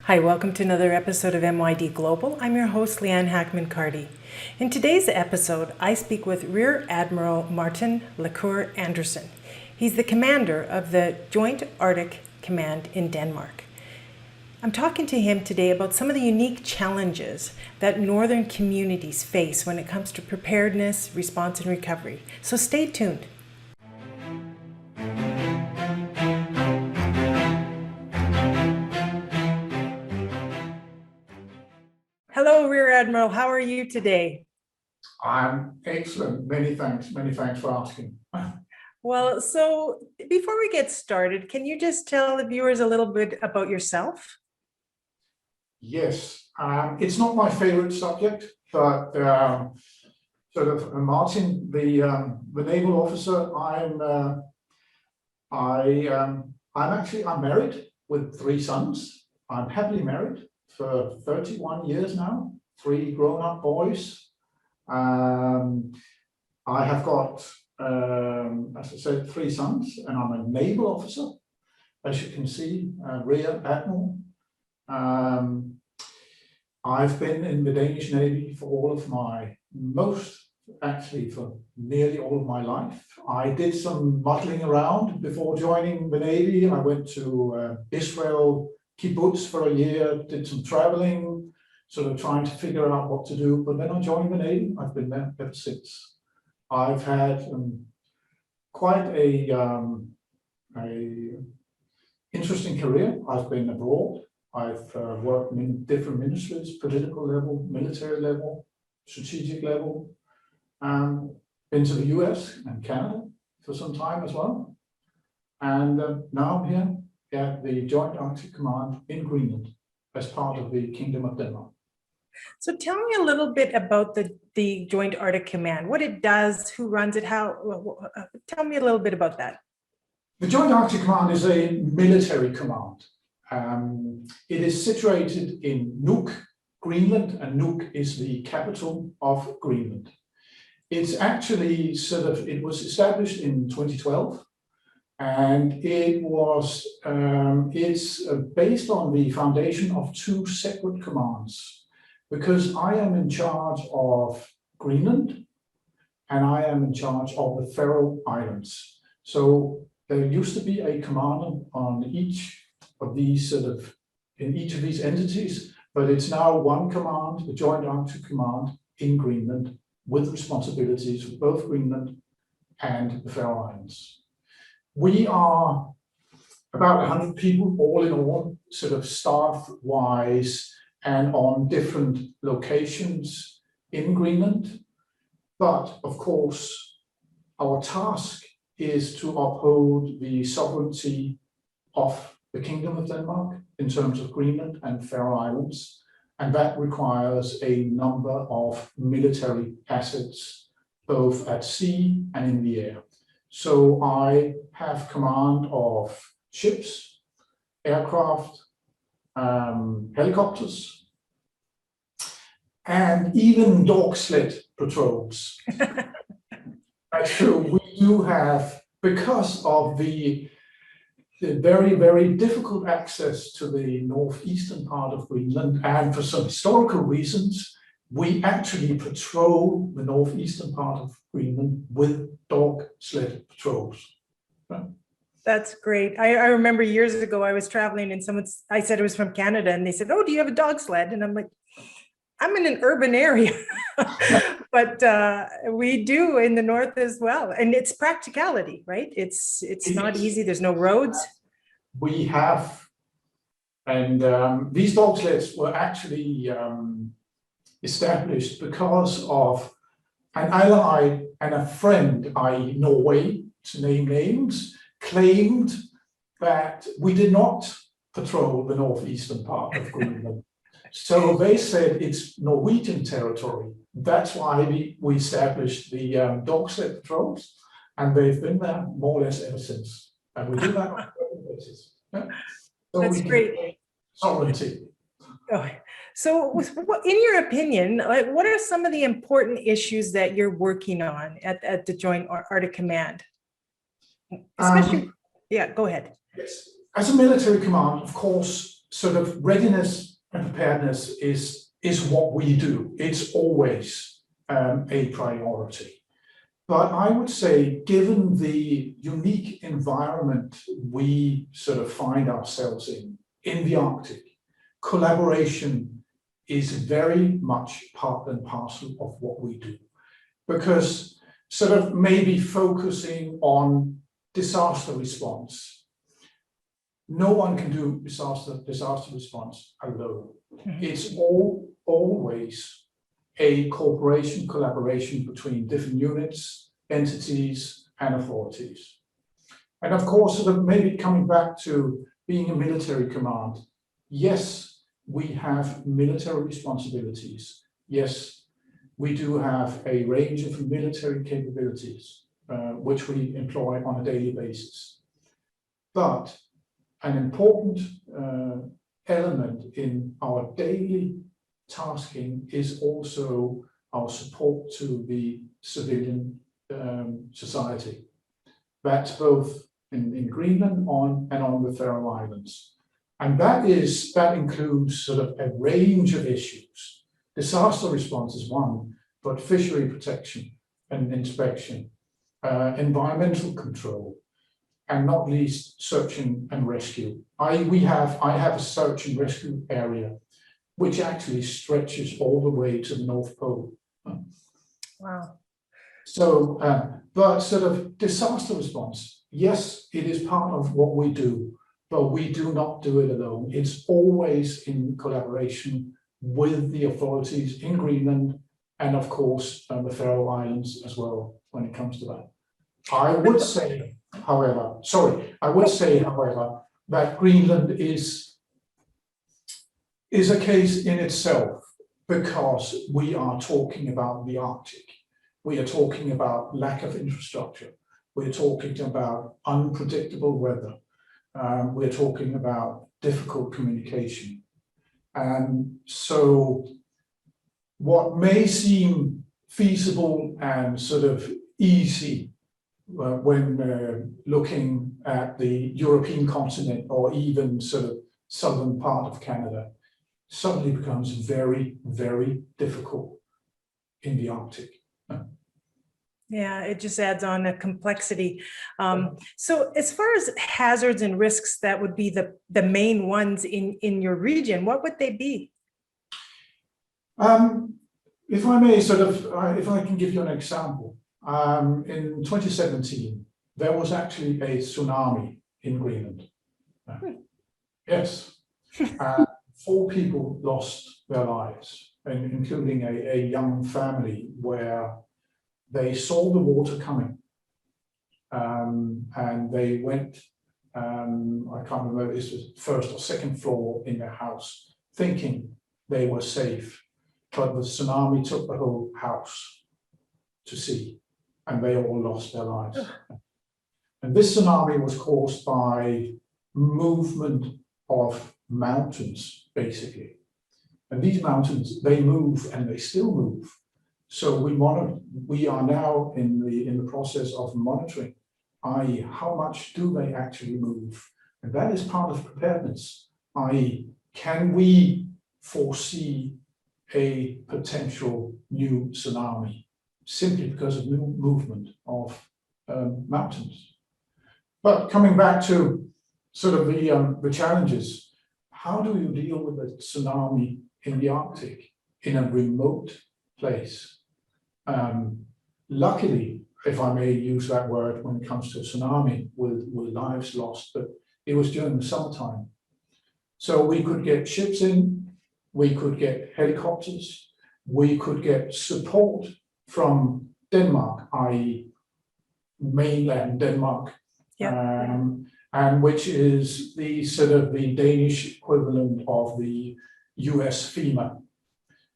Hi, welcome to another episode of MYD Global. I'm your host, Leanne Hackman-Carty. In today's episode, I speak with Rear Admiral Martin Cour-Andersen. He's the commander of the Joint Arctic Command in Denmark. I'm talking to him today about some of the unique challenges that northern communities face when it comes to preparedness, response, and recovery. So stay tuned. Hello, Rear Admiral. How are you today? I'm excellent. Many thanks. Many thanks for asking. Well, so before we get started, can you just tell the viewers a little bit about yourself? Yes, it's not my favorite subject, but Martin, the naval officer. I'm married with 3 sons. I'm happily married for 31 years now. 3 grown-up boys. I have got, as I said, 3 sons, and I'm a naval officer, as you can see, Rear Admiral. I've been in the Danish Navy for nearly all of my life. I did some muddling around before joining the Navy. I went to Israel, kibbutz for a year, did some traveling, sort of trying to figure out what to do. But then I joined the Navy. I've been there ever since. I've had quite a interesting career. I've been abroad. I've worked in different ministries, political level, military level, strategic level. Been to the US and Canada for some time as well. And now I'm here at the Joint Arctic Command in Greenland as part of the Kingdom of Denmark. So tell me a little bit about the Joint Arctic Command, what it does, who runs it, tell me a little bit about that. The Joint Arctic Command is a military command. It is situated in Nuuk, Greenland, and Nuuk is the capital of Greenland. It's actually it was established in 2012, and it's based on the foundation of 2 separate commands, because I am in charge of Greenland and I am in charge of the Faroe Islands. So there used to be a commander on each of these in each of these entities, but it's now one command, the Joint Arctic Command in Greenland, with responsibilities for both Greenland and the Faroe Islands. We are about 100 people all in all, staff-wise, and on different locations in Greenland. But of course, our task is to uphold the sovereignty of the Kingdom of Denmark in terms of Greenland and Faroe Islands. And that requires a number of military assets, both at sea and in the air. So I have command of ships, aircraft, helicopters, and even dog sled patrols. That's true. We do have, because of the very, very difficult access to the northeastern part of Greenland, and for some historical reasons, we actually patrol the northeastern part of Greenland with dog sled patrols. That's great. I remember years ago I was traveling and I said it was from Canada, and they said, "Oh, do you have a dog sled?" And I'm like, I'm in an urban area, but we do in the north as well. And it's practicality, right? It's not easy. There's no roads. We have, and these dog sleds were actually established because of an ally and a friend, i.e. Norway, to name names, claimed that we did not patrol the northeastern part of Greenland. So they said it's Norwegian territory. That's why we established the dog sled patrols, and they've been there more or less ever since. And we do that on a regular basis. Yeah? So that's great. Sovereignty. Oh. So in your opinion, what are some of the important issues that you're working on at the Joint Arctic Command? Especially, yeah, go ahead. Yes. As a military command, of course, sort of readiness and preparedness is what we do. It's always a priority. But I would say, given the unique environment we sort of find ourselves in the Arctic, collaboration is very much part and parcel of what we do. Because sort of maybe focusing on disaster response, no one can do disaster response alone. Mm-hmm. It's always a cooperation, collaboration between different units, entities, and authorities. And of course, sort of maybe coming back to being a military command, yes, we have military responsibilities. Yes, we do have a range of military capabilities, which we employ on a daily basis. But an important element in our daily tasking is also our support to the civilian society. That's both in Greenland and on the Faroe Islands. And that includes sort of a range of issues. Disaster response is one, but fishery protection and inspection, environmental control, and not least search and rescue. I have a search and rescue area which actually stretches all the way to the North Pole. Wow. So, but sort of disaster response, yes, it is part of what we do, but we do not do it alone. It's always in collaboration with the authorities in Greenland and, of course, the Faroe Islands as well when it comes to that. I would say, however, that Greenland is a case in itself, because we are talking about the Arctic. We are talking about lack of infrastructure. We're talking about unpredictable weather. We're talking about difficult communication. And so what may seem feasible and sort of easy when looking at the European continent or even sort of southern part of Canada, suddenly becomes very, very difficult in the Arctic. Yeah, it just adds on a complexity. So as far as hazards and risks that would be the main ones in your region, what would they be? If I may sort of, if I can give you an example, in 2017, there was actually a tsunami in Greenland. Yes. 4 people lost their lives, including a young family where they saw the water coming, and they went, I can't remember, this was first or second floor in their house, thinking they were safe, but the tsunami took the whole house to sea, and they all lost their lives. And this tsunami was caused by movement of mountains, basically. And these mountains, they move and they still move. So we are now in the process of monitoring, i.e., how much do they actually move? And that is part of preparedness, i.e., can we foresee a potential new tsunami simply because of new movement of mountains? But coming back to sort of the challenges, how do you deal with a tsunami in the Arctic, in a remote place? Luckily, if I may use that word when it comes to a tsunami with lives lost, but it was during the summertime. So we could get ships in, we could get helicopters, we could get support from Denmark, i.e. mainland Denmark, and which is the sort of the Danish equivalent of the US FEMA.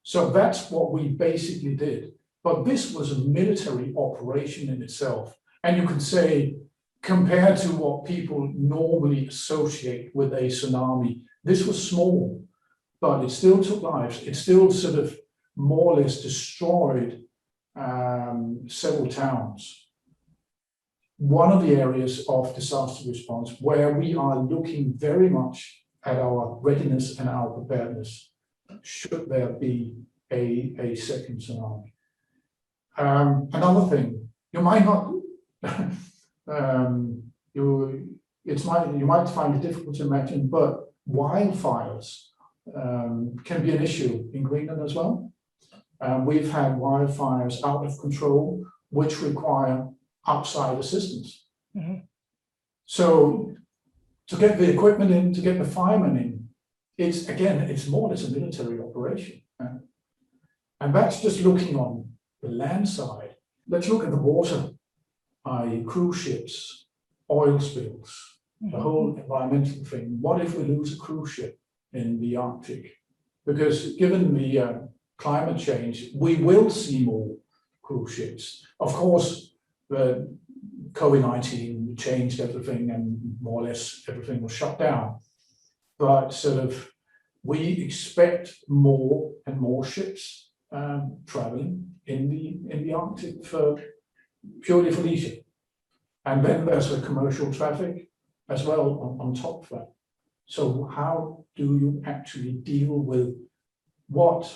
So that's what we basically did. But this was a military operation in itself. And you could say, compared to what people normally associate with a tsunami, this was small, but it still took lives. It still sort of more or less destroyed several towns. One of the areas of disaster response where we are looking very much at our readiness and our preparedness, should there be a second tsunami. Another thing, you might not, you might find it difficult to imagine, but wildfires can be an issue in Greenland as well. We've had wildfires out of control, which require outside assistance. Mm-hmm. So to get the equipment in, to get the firemen in, it's more or less a military operation. And that's just looking on the land side. Let's look at the water, i.e. cruise ships, oil spills, the whole environmental thing. What if we lose a cruise ship in the Arctic? Because given the climate change, we will see more cruise ships. Of course, the COVID-19 changed everything and more or less everything was shut down. But sort of, we expect more and more ships traveling in the Arctic purely for leisure. And then there's the commercial traffic as well on top of that. So how do you actually deal with what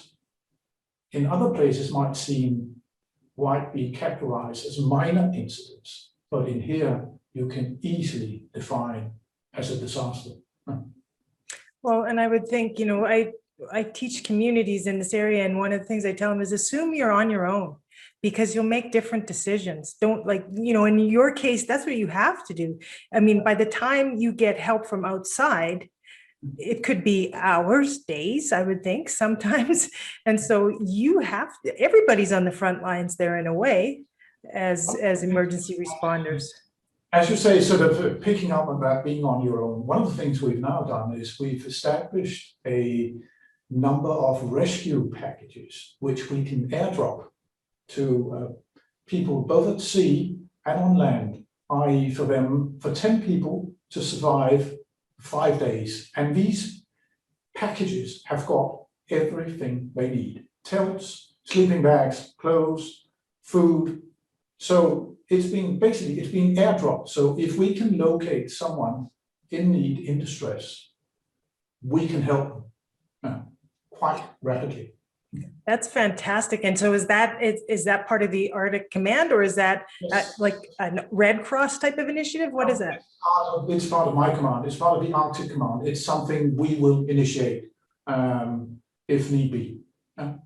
in other places might be categorized as minor incidents, but in here you can easily define as a disaster? Well, and I would think, I teach communities in this area, and one of the things I tell them is assume you're on your own, because you'll make different decisions. Don't in your case, that's what you have to do. I mean, by the time you get help from outside, it could be hours, days, I would think sometimes. And so everybody's on the front lines there in a way as emergency responders. As you say, sort of picking up on that, being on your own, one of the things we've now done is we've established a number of rescue packages, which we can airdrop to people both at sea and on land, i.e. for 10 people to survive 5 days. And these packages have got everything they need: telts, sleeping bags, clothes, food. So it's being airdropped. So if we can locate someone in need, in distress, we can help them quite rapidly. That's fantastic. And so is that part of the Arctic Command, or is that like a Red Cross type of initiative? What is that? It's part of my command. It's part of the Arctic Command. It's something we will initiate if need be. And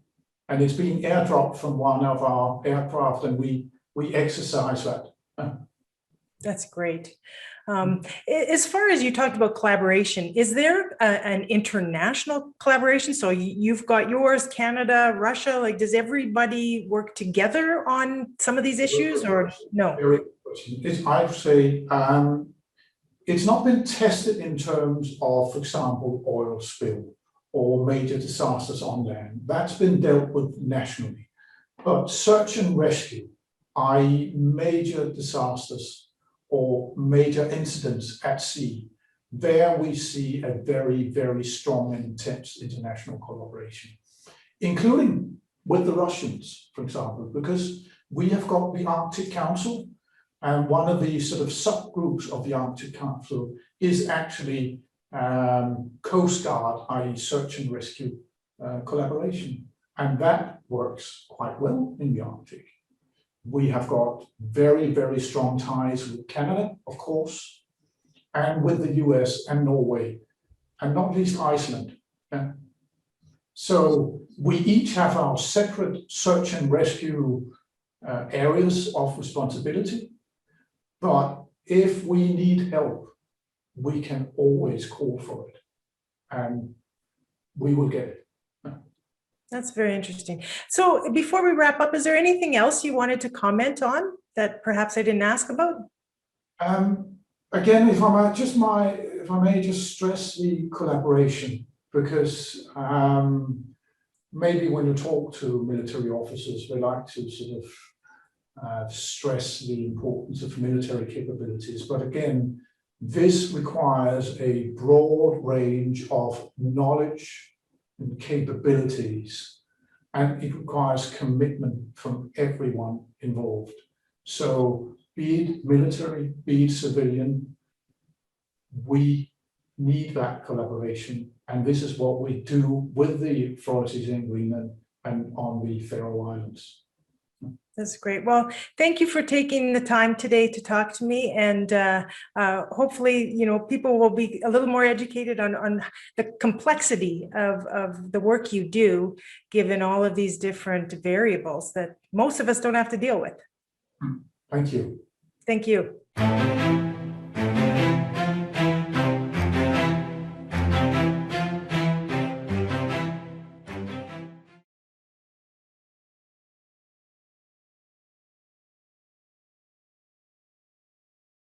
it's being airdropped from one of our aircraft, and we exercise that. That's great. As far as you talked about collaboration, is there an international collaboration? So you've got yours, Canada, Russia, like does everybody work together on some of these issues, or no? Very good question. I would say it's not been tested in terms of, for example, oil spill or major disasters on land. That's been dealt with nationally. But search and rescue, i.e. major disasters or major incidents at sea, there we see a very, very strong and intense international collaboration, including with the Russians, for example, because we have got the Arctic Council, and one of the sort of subgroups of the Arctic Council is actually Coast Guard, i.e. search and rescue collaboration. And that works quite well in the Arctic. We have got very, very strong ties with Canada, of course, and with the US and Norway, and not least Iceland. So we each have our separate search and rescue areas of responsibility. But if we need help, we can always call for it, and we will get it. That's very interesting. So before we wrap up, is there anything else you wanted to comment on that perhaps I didn't ask about? Again, if I may just stress the collaboration, because maybe when you talk to military officers, they like to sort of stress the importance of military capabilities. But again, this requires a broad range of knowledge and capabilities, and it requires commitment from everyone involved. So be it military, be it civilian, we need that collaboration. And this is what we do with the authorities in Greenland and on the Faroe Islands. That's great. Well, thank you for taking the time today to talk to me, and hopefully, people will be a little more educated on the complexity of the work you do, given all of these different variables that most of us don't have to deal with. Thank you. Thank you.